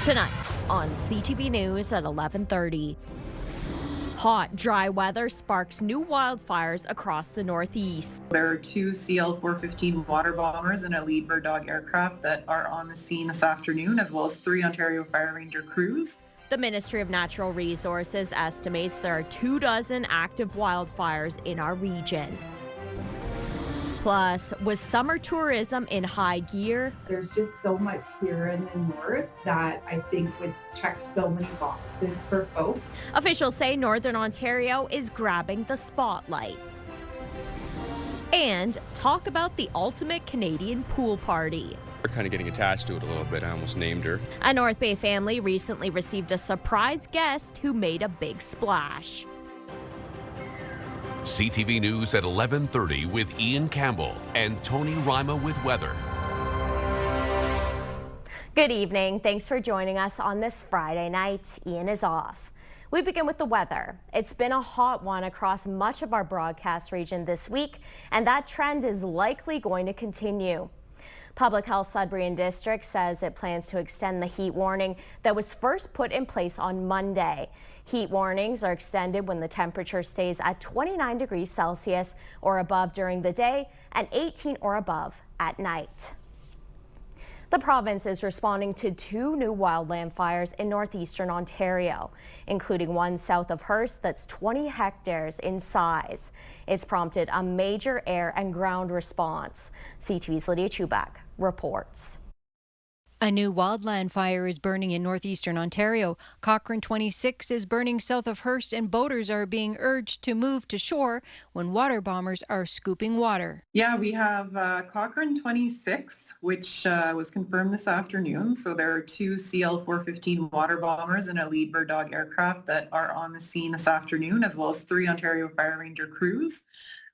Tonight on CTV News at 11:30. Hot, dry weather sparks new wildfires across the Northeast. There are two CL-415 water bombers and a Lead Bird Dog aircraft that are on the scene this afternoon, as well as 3 Ontario Fire Ranger crews. The Ministry of Natural Resources estimates there are 24 active wildfires in our region. Plus, was summer tourism in high gear? There's just so much here in the north that I think would check so many boxes for folks. Officials say Northern Ontario is grabbing the spotlight. And talk about the ultimate Canadian pool party. We're kind of getting attached to it a little bit. I almost named her. A North Bay family recently received a surprise guest who made a big splash. CTV News at 11:30 with Ian Campbell and Tony Rima with weather. Good evening. Thanks for joining us on this Friday night. Ian is off. We begin with the weather. It's been a hot one across much of our broadcast region this week, and that trend is likely going to continue. Public Health Sudbury and District says it plans to extend the heat warning that was first put in place on Monday. Heat warnings are extended when the temperature stays at 29 degrees Celsius or above during the day and 18 or above at night. The province is responding to 2 new wildland fires in northeastern Ontario, including one south of Hearst that's 20 hectares in size. It's prompted a major air and ground response. CTV's Lydia Chubak reports. A new wildland fire is burning in northeastern Ontario. Cochrane 26 is burning south of Hearst, and boaters are being urged to move to shore when water bombers are scooping water. Yeah, we have Cochrane 26, which was confirmed this afternoon. So there are 2 CL-415 water bombers and a Lead Bird Dog aircraft that are on the scene this afternoon, as well as 3 Ontario Fire Ranger crews.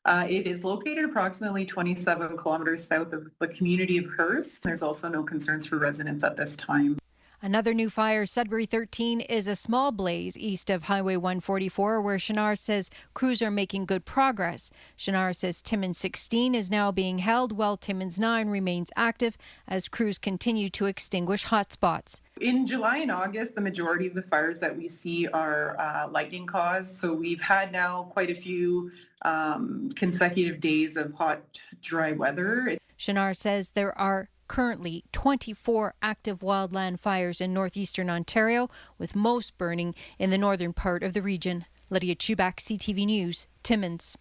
It is located approximately 27 kilometers south of the community of Hearst. There's also no concerns for residents at this time. Another new fire, Sudbury 13, is a small blaze east of Highway 144, where Chenard says crews are making good progress. Chenard says Timmins 16 is now being held, while Timmins 9 remains active as crews continue to extinguish hotspots. In July and August, the majority of the fires that we see are lightning caused. So we've had now quite a few consecutive days of hot, dry weather. Chenard says there are currently 24 active wildland fires in northeastern Ontario, with most burning in the northern part of the region. Lydia Chubak, CTV News, Timmins.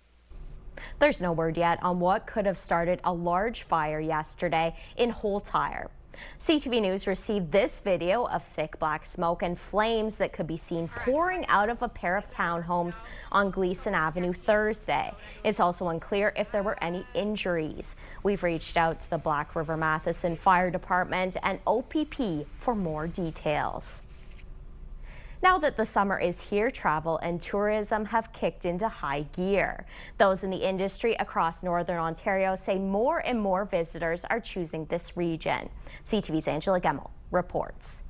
There's no word yet on what could have started a large fire yesterday in Wildfire. CTV News received this video of thick black smoke and flames that could be seen pouring out of a pair of townhomes on Gleason Avenue Thursday. It's also unclear if there were any injuries. We've reached out to the Black River Matheson Fire Department and OPP for more details. Now that the summer is here, travel and tourism have kicked into high gear. Those in the industry across Northern Ontario say more and more visitors are choosing this region. CTV's Angela Gemmel reports.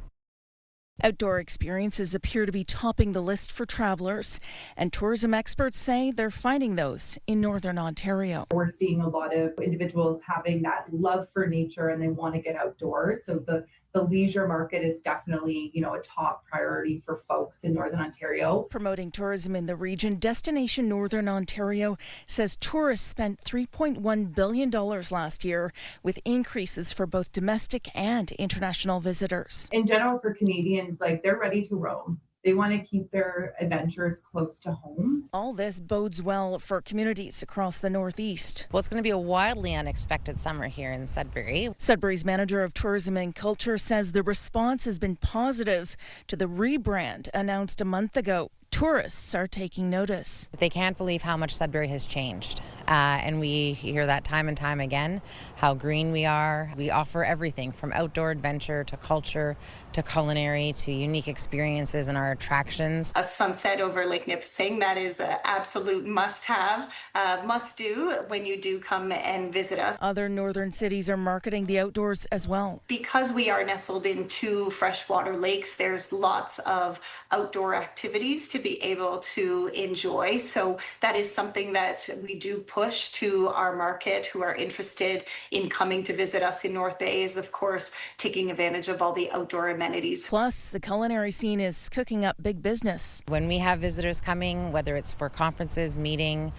Outdoor experiences appear to be topping the list for travelers, and tourism experts say they're finding those in Northern Ontario. We're seeing a lot of individuals having that love for nature and they want to get outdoors. So the leisure market is definitely, a top priority for folks in Northern Ontario. Promoting tourism in the region, Destination Northern Ontario says tourists spent $3.1 billion last year, with increases for both domestic and international visitors. In general, for Canadians, they're ready to roam. They want to keep their adventures close to home. All this bodes well for communities across the Northeast. Well, it's going to be a wildly unexpected summer here in Sudbury. Sudbury's manager of tourism and culture says the response has been positive to the rebrand announced a month ago. Tourists are taking notice. They can't believe how much Sudbury has changed. And we hear that time and time again, how green we are. We offer everything from outdoor adventure to culture to culinary to unique experiences in our attractions. A sunset over Lake Nipissing, that is an absolute must-have, must-do when you do come and visit us. Other northern cities are marketing the outdoors as well. Because we are nestled in 2 freshwater lakes, there's lots of outdoor activities to be able to enjoy. So that is something that we do push to our market who are interested in coming to visit us in North Bay, is of course taking advantage of all the outdoor amenities. Plus, the culinary scene is cooking up big business. When we have visitors coming, whether it's for conferences, meeting,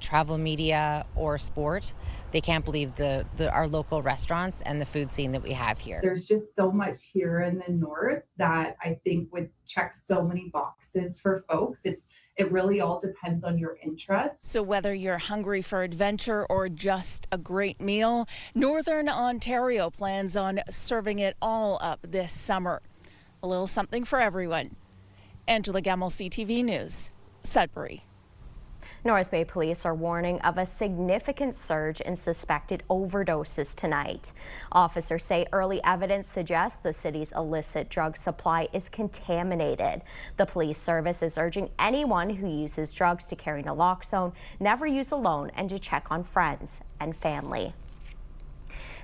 travel media, or sport, they can't believe our local restaurants and the food scene that we have here. There's just so much here in the north that I think would check so many boxes for folks. It really all depends on your interests. So whether you're hungry for adventure or just a great meal, Northern Ontario plans on serving it all up this summer. A little something for everyone. Angela Gemmell, CTV News, Sudbury. North Bay Police are warning of a significant surge in suspected overdoses tonight. Officers say early evidence suggests the city's illicit drug supply is contaminated. The police service is urging anyone who uses drugs to carry naloxone never use alone and to check on friends and family.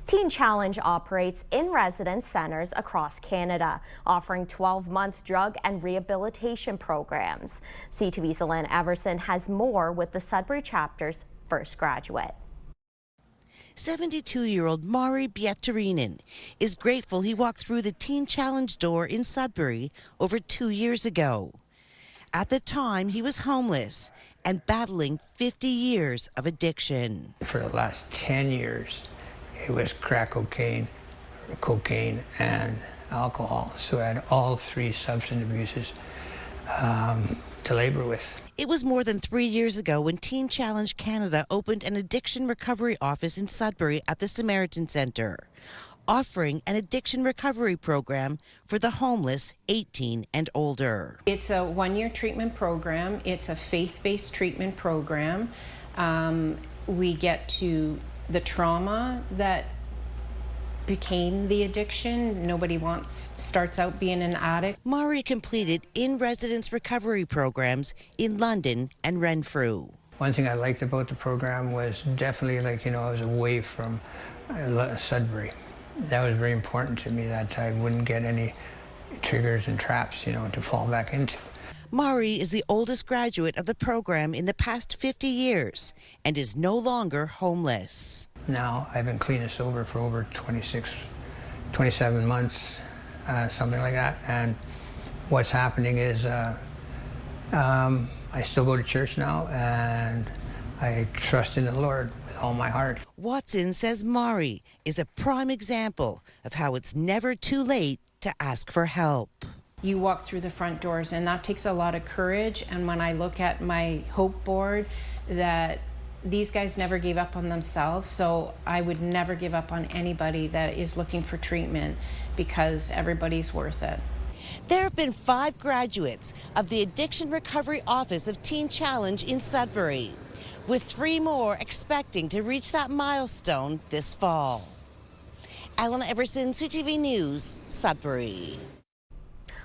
Teen Challenge operates in residence centers across Canada, offering 12-month drug and rehabilitation programs. CTV's Alan Everson has more with the Sudbury chapter's first graduate. 72-year-old Mari Bietarinen is grateful he walked through the Teen Challenge door in Sudbury over 2 years ago. At the time, he was homeless and battling 50 years of addiction. For the last 10 years, it was crack cocaine, and alcohol. So I had all three substance abuses to labor with. It was more than 3 years ago when Teen Challenge Canada opened an addiction recovery office in Sudbury at the Samaritan Centre, offering an addiction recovery program for the homeless 18 and older. It's a one-year treatment program. It's a faith-based treatment program. We get to the trauma that became the addiction. Nobody starts out being an addict. Mari completed in-residence recovery programs in London and Renfrew. One thing I liked about the program was definitely I was away from Sudbury. That was very important to me, that I wouldn't get any triggers and traps, to fall back into. Mari is the oldest graduate of the program in the past 50 years and is no longer homeless. Now I've been clean and sober for over 27 months, something like that. And what's happening is I still go to church now, and I trust in the Lord with all my heart. Watson says Mari is a prime example of how it's never too late to ask for help. You walk through the front doors, and that takes a lot of courage. And when I look at my hope board, that these guys never gave up on themselves, so I would never give up on anybody that is looking for treatment, because everybody's worth it. There have been 5 graduates of the Addiction Recovery Office of Teen Challenge in Sudbury, with 3 more expecting to reach that milestone this fall. Alan Everson, CTV News, Sudbury.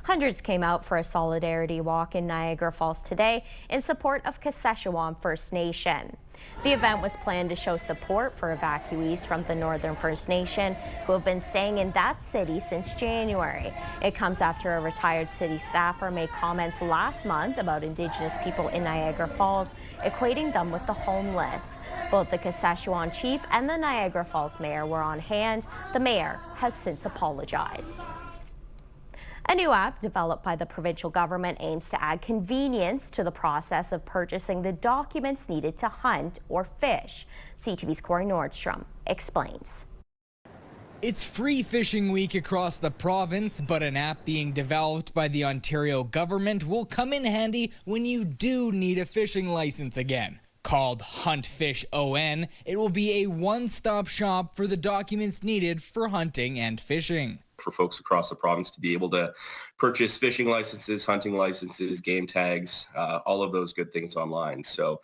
Hundreds came out for a solidarity walk in Niagara Falls today in support of Kashechewan First Nation. The event was planned to show support for evacuees from the Northern First Nation who have been staying in that city since January. It comes after a retired city staffer made comments last month about Indigenous people in Niagara Falls, equating them with the homeless. Both the Kashechewan chief and the Niagara Falls mayor were on hand. The mayor has since apologized. A new app developed by the provincial government aims to add convenience to the process of purchasing the documents needed to hunt or fish. CTV's Corey Nordstrom explains. It's Free Fishing Week across the province, but an app being developed by the Ontario government will come in handy when you do need a fishing license again. Called Hunt Fish ON, it will be a one-stop shop for the documents needed for hunting and fishing. For folks across the province to be able to purchase fishing licenses, hunting licenses, game tags, all of those good things online. So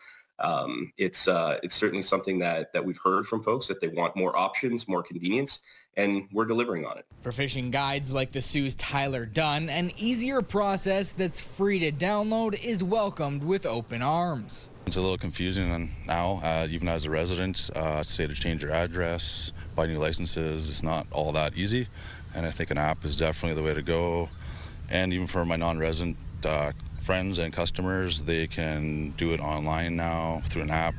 it's certainly something that we've heard from folks, that they want more options, more convenience, and we're delivering on it. For fishing guides like the Sioux's Tyler Dunn, an easier process that's free to download is welcomed with open arms. It's a little confusing now, even as a resident, say to change your address, buy new licenses, it's not all that easy. And I think an app is definitely the way to go. And even for my non-resident friends and customers, they can do it online now through an app,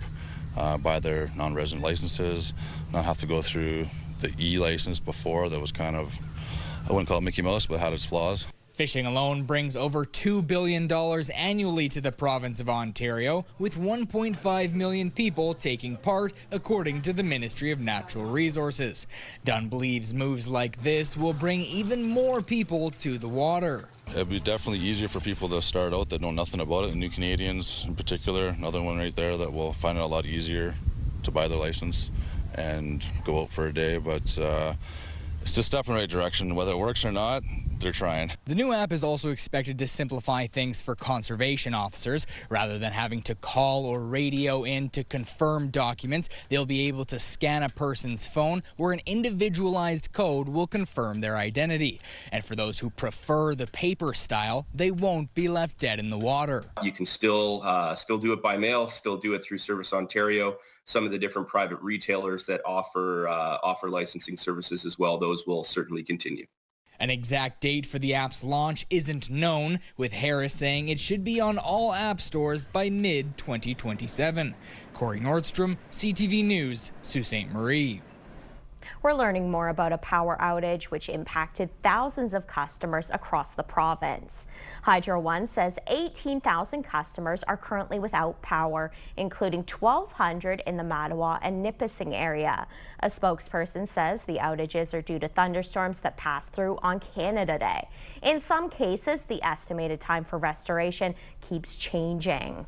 buy their non-resident licenses, not have to go through the e-license before that was kind of, I wouldn't call it Mickey Mouse, but had its flaws. Fishing alone brings over $2 billion annually to the province of Ontario, with 1.5 million people taking part, according to the Ministry of Natural Resources. Dunn believes moves like this will bring even more people to the water. It'd be definitely easier for people to start out that know nothing about it, and new Canadians in particular. Another one right there that will find it a lot easier to buy their license and go out for a day, but it's just a step in the right direction. Whether it works or not, they're trying. The new app is also expected to simplify things for conservation officers. Rather than having to call or radio in to confirm documents, they'll be able to scan a person's phone where an individualized code will confirm their identity. And for those who prefer the paper style, they won't be left dead in the water. You can still do it by mail, still do it through Service Ontario. Some of the different private retailers that offer licensing services as well, those will certainly continue. An exact date for the app's launch isn't known, with Harris saying it should be on all app stores by mid-2027. Corey Nordstrom, CTV News, Sault Ste. Marie. We're learning more about a power outage which impacted thousands of customers across the province. Hydro One says 18,000 customers are currently without power, including 1,200 in the Mattawa and Nipissing area. A spokesperson says the outages are due to thunderstorms that passed through on Canada Day. In some cases, the estimated time for restoration keeps changing.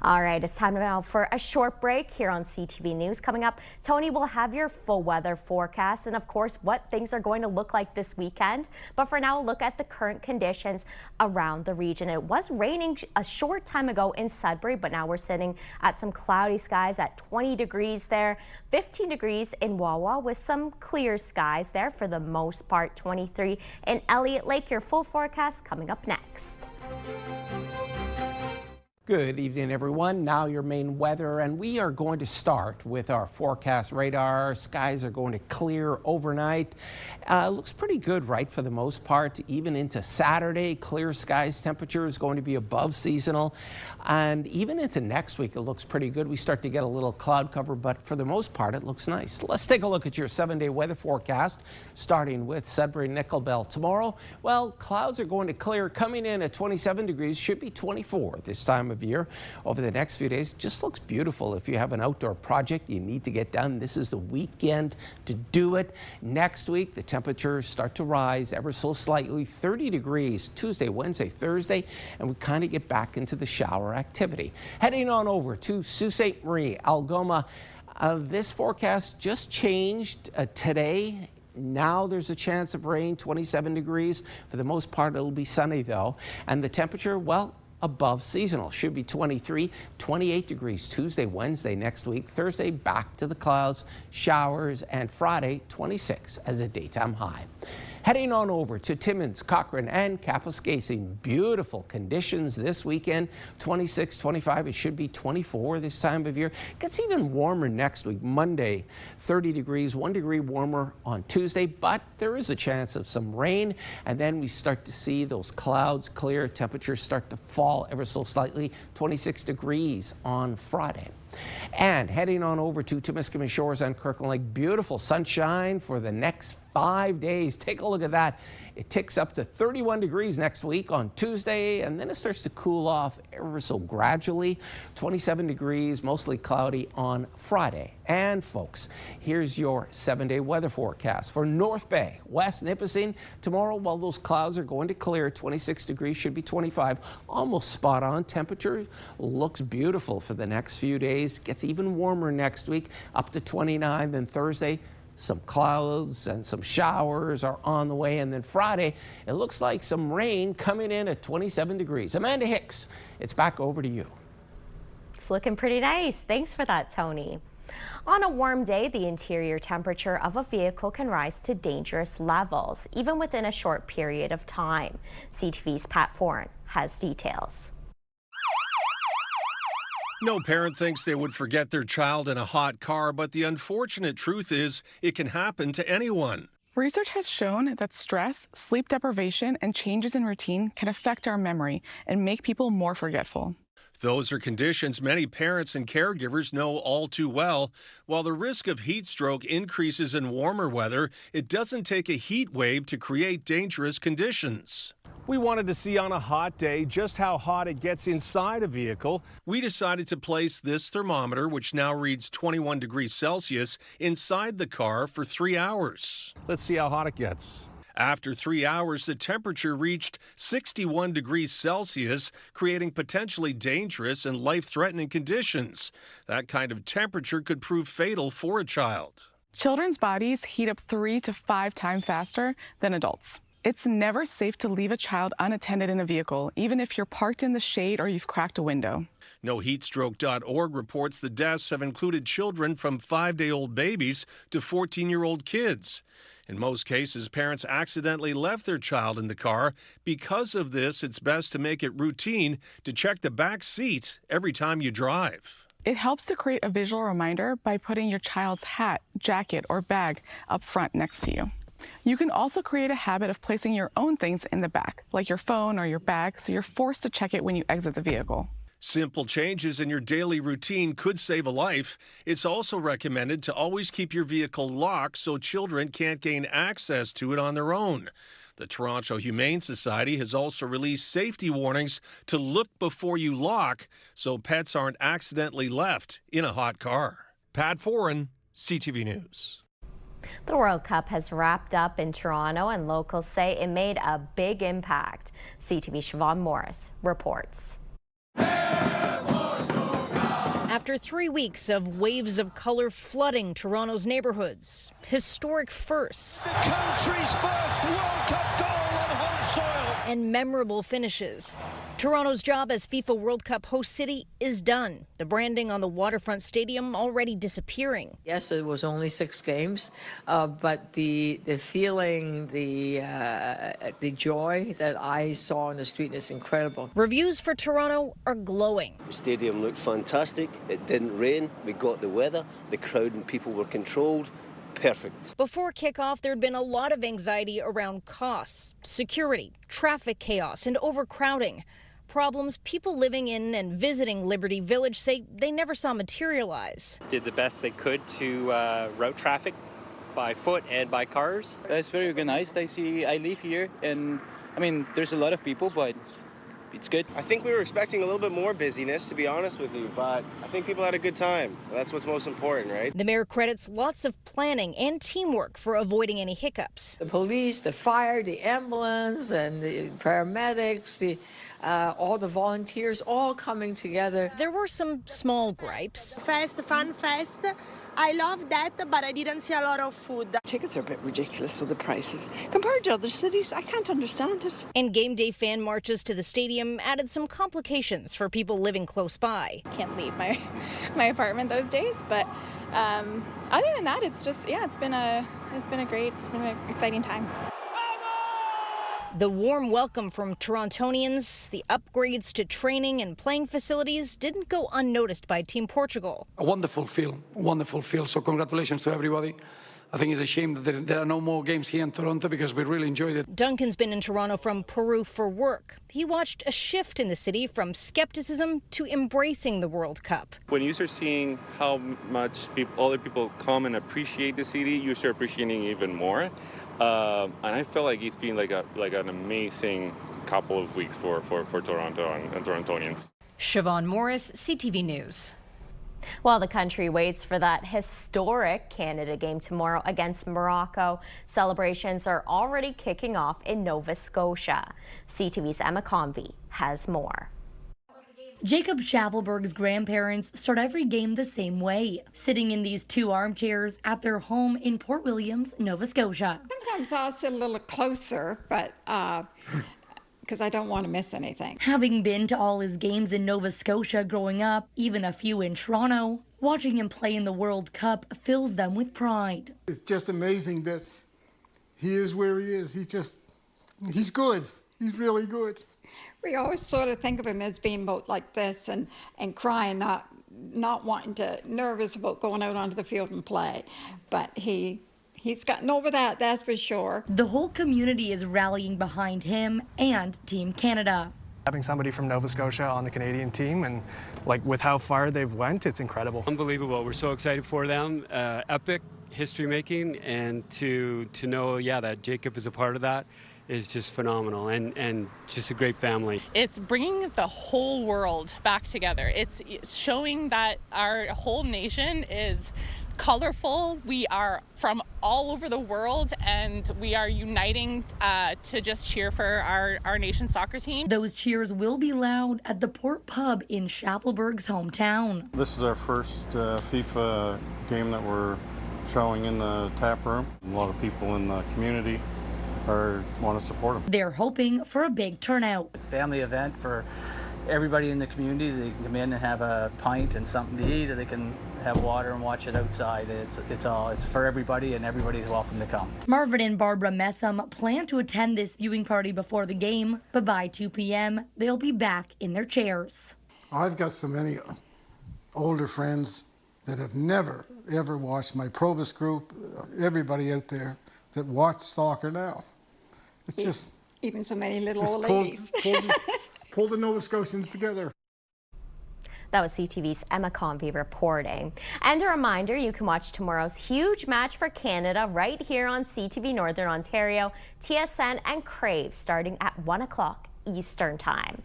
All right, it's time now for a short break here on CTV News. Coming up, Tony will have your full weather forecast and, of course, what things are going to look like this weekend. But for now, look at the current conditions around the region. It was raining a short time ago in Sudbury, but now we're sitting at some cloudy skies at 20 degrees there, 15 degrees in Wawa with some clear skies there for the most part, 23 in Elliott Lake. Your full forecast coming up next. Good evening, everyone. Now your main weather, and we are going to start with our forecast radar. Skies are going to clear overnight. Looks pretty good, right, for the most part, even into Saturday. Clear skies, temperature is going to be above seasonal, and even into next week, it looks pretty good. We start to get a little cloud cover, but for the most part, it looks nice. Let's take a look at your 7-day weather forecast, starting with Sudbury Nickel tomorrow. Well, clouds are going to clear, coming in at 27 degrees, should be 24 this time of year. Over the next few days, just looks beautiful. If you have an outdoor project you need to get done, this is the weekend to do it. Next week, the temperatures start to rise ever so slightly, 30 degrees Tuesday, Wednesday, Thursday, and we kind of get back into the shower activity. Heading on over to Sault Ste. Marie, Algoma. This forecast just changed today. Now there's a chance of rain, 27 degrees. For the most part, it'll be sunny though. And the temperature, well, above seasonal. Should be 23, 28 degrees Tuesday, Wednesday next week. Thursday, back to the clouds, showers, and Friday, 26 as a daytime high. Heading on over to Timmins, Cochrane, and Kapuskasing. Beautiful conditions this weekend. 26, 25. It should be 24 this time of year. It gets even warmer next week. Monday, 30 degrees, 1 degree warmer on Tuesday, but there is a chance of some rain. And then we start to see those clouds clear. Temperatures start to fall ever so slightly. 26 degrees on Friday. And heading on over to Timiskaming Shores and Kirkland Lake, beautiful sunshine for the next 5 days. Take a look at that. It ticks up to 31 degrees next week on Tuesday, and then it starts to cool off ever so gradually. 27 degrees, mostly cloudy on Friday. And folks, here's your 7-day weather forecast for North Bay, West Nipissing. Tomorrow, while those clouds are going to clear, 26 degrees, should be 25. Almost spot on. Temperature looks beautiful for the next few days. Gets even warmer next week, up to 29. Then Thursday, some clouds and some showers are on the way. And then Friday, it looks like some rain coming in at 27 degrees. Amanda Hicks, it's back over to you. It's looking pretty nice. Thanks for that, Tony. On a warm day, the interior temperature of a vehicle can rise to dangerous levels, even within a short period of time. CTV's Pat Foran has details. No parent thinks they would forget their child in a hot car, but the unfortunate truth is it can happen to anyone. Research has shown that stress, sleep deprivation, and changes in routine can affect our memory and make people more forgetful. Those are conditions many parents and caregivers know all too well. While the risk of heat stroke increases in warmer weather, it doesn't take a heat wave to create dangerous conditions. We wanted to see on a hot day just how hot it gets inside a vehicle. We decided to place this thermometer, which now reads 21 degrees Celsius, inside the car for 3 hours. Let's see how hot it gets. After 3 hours, the temperature reached 61 degrees Celsius, creating potentially dangerous and life-threatening conditions. That kind of temperature could prove fatal for a child. Children's bodies heat up 3 to 5 times faster than adults. It's never safe to leave a child unattended in a vehicle, even if you're parked in the shade or you've cracked a window. NoHeatstroke.org reports the deaths have included children from 5-day-old babies to 14-year-old kids. In most cases, parents accidentally left their child in the car. Because of this, it's best to make it routine to check the back seat every time you drive. It helps to create a visual reminder by putting your child's hat, jacket, or bag up front next to you. You can also create a habit of placing your own things in the back, like your phone or your bag, so you're forced to check it when you exit the vehicle. Simple changes in your daily routine could save a life. It's also recommended to always keep your vehicle locked so children can't gain access to it on their own. The Toronto Humane Society has also released safety warnings to look before you lock so pets aren't accidentally left in a hot car. Pat Foran, CTV News. The World Cup has wrapped up in Toronto, and locals say it made a big impact. CTV's Siobhan Morris reports. After 3 weeks of waves of color flooding Toronto's neighborhoods, historic firsts, the country's first World Cup goal on home soil, and memorable finishes, Toronto's job as FIFA World Cup host city is done. The branding on the waterfront stadium already disappearing. Yes, it was only 6 games, but the feeling, the joy that I saw on the street is incredible. Reviews for Toronto are glowing. The stadium looked fantastic. It didn't rain. We got the weather. The crowd and people were controlled. Perfect. Before kickoff, there'd been a lot of anxiety around costs, security, traffic chaos, and overcrowding. Problems people living in and visiting Liberty Village say they never saw materialize. Did the best they could to route traffic by foot and by cars. It's very organized. I live here, and I mean, there's a lot of people, but it's good. I think we were expecting a little bit more busyness, to be honest with you, but I think people had a good time. That's what's most important, right? The mayor credits lots of planning and teamwork for avoiding any hiccups. The police, the fire, the ambulance, and the paramedics, all the volunteers all coming together. There were some small gripes. Fun fest. I love that, but I didn't see a lot of food. Tickets are a bit ridiculous with the prices. Compared to other cities, I can't understand it. And game day fan marches to the stadium added some complications for people living close by. Can't leave my apartment those days, but other than that, it's been an exciting time. The warm welcome from Torontonians, the upgrades to training and playing facilities didn't go unnoticed by Team Portugal. A wonderful feel. So congratulations to everybody. I think it's a shame that there are no more games here in Toronto because we really enjoyed it. Duncan's been in Toronto from Peru for work. He watched a shift in the city from skepticism to embracing the World Cup. When you start seeing how much other people come and appreciate the city, you start appreciating it even more. And I felt like it's been like an amazing couple of weeks for Toronto and Torontonians. Siobhan Morris, CTV News. While the country waits for that historic Canada game tomorrow against Morocco, celebrations are already kicking off in Nova Scotia. CTV's Emma Convey has more. Jacob Schavelberg's grandparents start every game the same way, sitting in these 2 armchairs at their home in Port Williams, Nova Scotia. Sometimes I'll sit a little closer, but because I don't want to miss anything. Having been to all his games in Nova Scotia growing up, even a few in Toronto, watching him play in the World Cup fills them with pride. It's just amazing that he is where he is. He's good. He's really good. We always sort of think of him as being both like this and crying, not wanting to, nervous about going out onto the field and play. But he He's gotten over that, that's for sure. The whole community is rallying behind him and Team Canada. Having somebody from Nova Scotia on the Canadian team, and like with how far they've went, it's incredible. Unbelievable. We're so excited for them. Epic history making, and to know, that Jacob is a part of that is just phenomenal, and just a great family. It's bringing the whole world back together. It's showing that our whole nation is colorful. We are from all over the world, and we are uniting to just cheer for our nation's soccer team. Those cheers will be loud at the Port Pub in Schavelberg's hometown. This is our first FIFA game that we're showing in the tap room. A lot of people in the community want to support them. They're hoping for a big turnout. Family event for everybody in the community. They can come in and have a pint and something to eat, or they can have water and watch it outside. It's for everybody, and everybody's welcome to come. Marvin and Barbara Messam plan to attend this viewing party before the game, but by 2 p.m. they'll be back in their chairs. I've got so many older friends that have never, ever watched my Probus group, everybody out there that watch soccer now. It's just... Even so many little old ladies. Pull the Nova Scotians together. That was CTV's Emma Convey reporting. And a reminder, you can watch tomorrow's huge match for Canada right here on CTV Northern Ontario, TSN and Crave starting at 1 o'clock Eastern Time.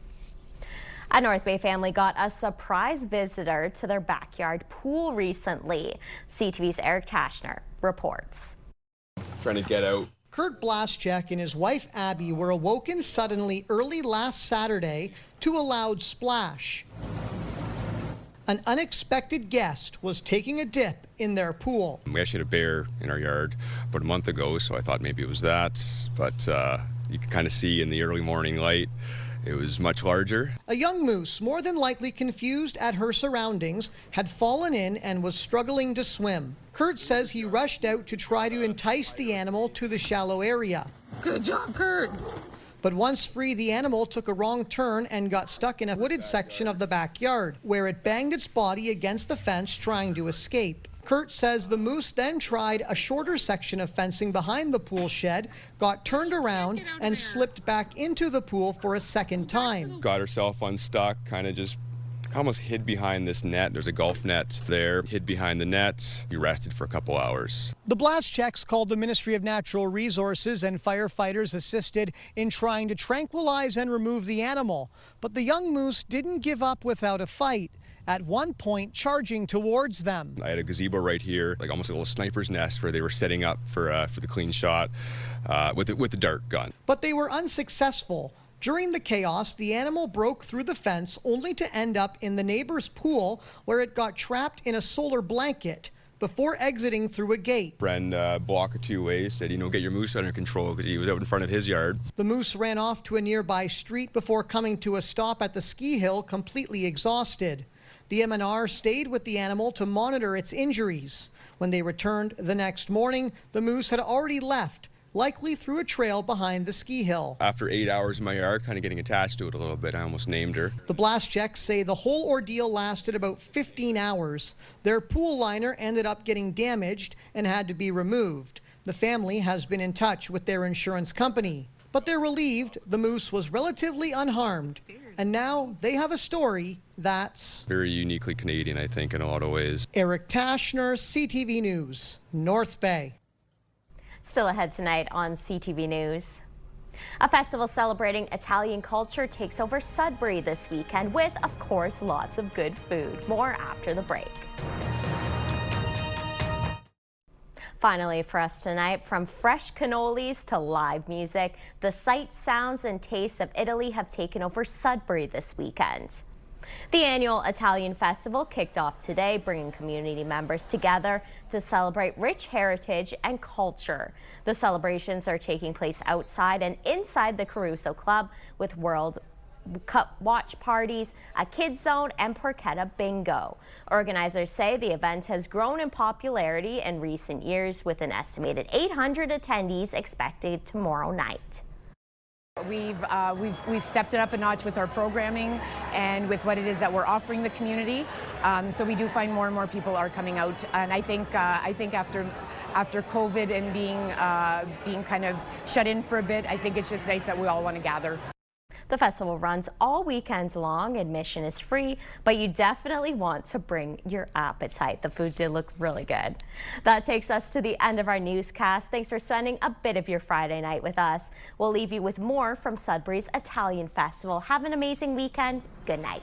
A North Bay family got a surprise visitor to their backyard pool recently. CTV's Eric Tashner reports. Trying to get out. Kurt Blaschek and his wife Abby were awoken suddenly early last Saturday to a loud splash. An unexpected guest was taking a dip in their pool. We actually had a bear in our yard about a month ago, so I thought maybe it was that, but you could kind of see in the early morning light it was much larger. A young moose, more than likely confused at her surroundings, had fallen in and was struggling to swim. Kurt says he rushed out to try to entice the animal to the shallow area. Good job, Kurt. But once free, the animal took a wrong turn and got stuck in a wooded section of the backyard, where it banged its body against the fence trying to escape. Kurt says the moose then tried a shorter section of fencing behind the pool shed, got turned around, and slipped back into the pool for a second time. Got herself unstuck, kind of just almost hid behind this net. There's a golf net there, hid behind the net. We rested for a couple hours. The Blascheks called the Ministry of Natural Resources, and firefighters assisted in trying to tranquilize and remove the animal. But the young moose didn't give up without a fight, at one point charging towards them. I had a gazebo right here, like almost a little sniper's nest where they were setting up for the clean shot with the dart gun. But they were unsuccessful. During the chaos, the animal broke through the fence only to end up in the neighbor's pool, where it got trapped in a solar blanket before exiting through a gate. Friend a block or two away said, get your moose under control, because he was out in front of his yard. The moose ran off to a nearby street before coming to a stop at the ski hill, completely exhausted. The MNR stayed with the animal to monitor its injuries. When they returned the next morning, the moose had already left, likely through a trail behind the ski hill. After 8 hours in my yard, kind of getting attached to it a little bit, I almost named her. The Blascheks say the whole ordeal lasted about 15 hours. Their pool liner ended up getting damaged and had to be removed. The family has been in touch with their insurance company, but they're relieved the moose was relatively unharmed. And now they have a story that's very uniquely Canadian, I think, in a lot of ways. Eric Tashner, CTV News, North Bay. Still ahead tonight on CTV News. A festival celebrating Italian culture takes over Sudbury this weekend with, of course, lots of good food. More after the break. Finally for us tonight, from fresh cannolis to live music, the sights, sounds and tastes of Italy have taken over Sudbury this weekend. The annual Italian festival kicked off today, bringing community members together to celebrate rich heritage and culture. The celebrations are taking place outside and inside the Caruso Club with World Cup watch parties, a kids zone and porchetta bingo. Organizers say the event has grown in popularity in recent years, with an estimated 800 attendees expected tomorrow night. We've stepped it up a notch with our programming and with what it is that we're offering the community. So we do find more and more people are coming out, and I think after after COVID and being kind of shut in for a bit, I think it's just nice that we all want to gather. The festival runs all weekends long. Admission is free, but you definitely want to bring your appetite. The food did look really good. That takes us to the end of our newscast. Thanks for spending a bit of your Friday night with us. We'll leave you with more from Sudbury's Italian Festival. Have an amazing weekend. Good night.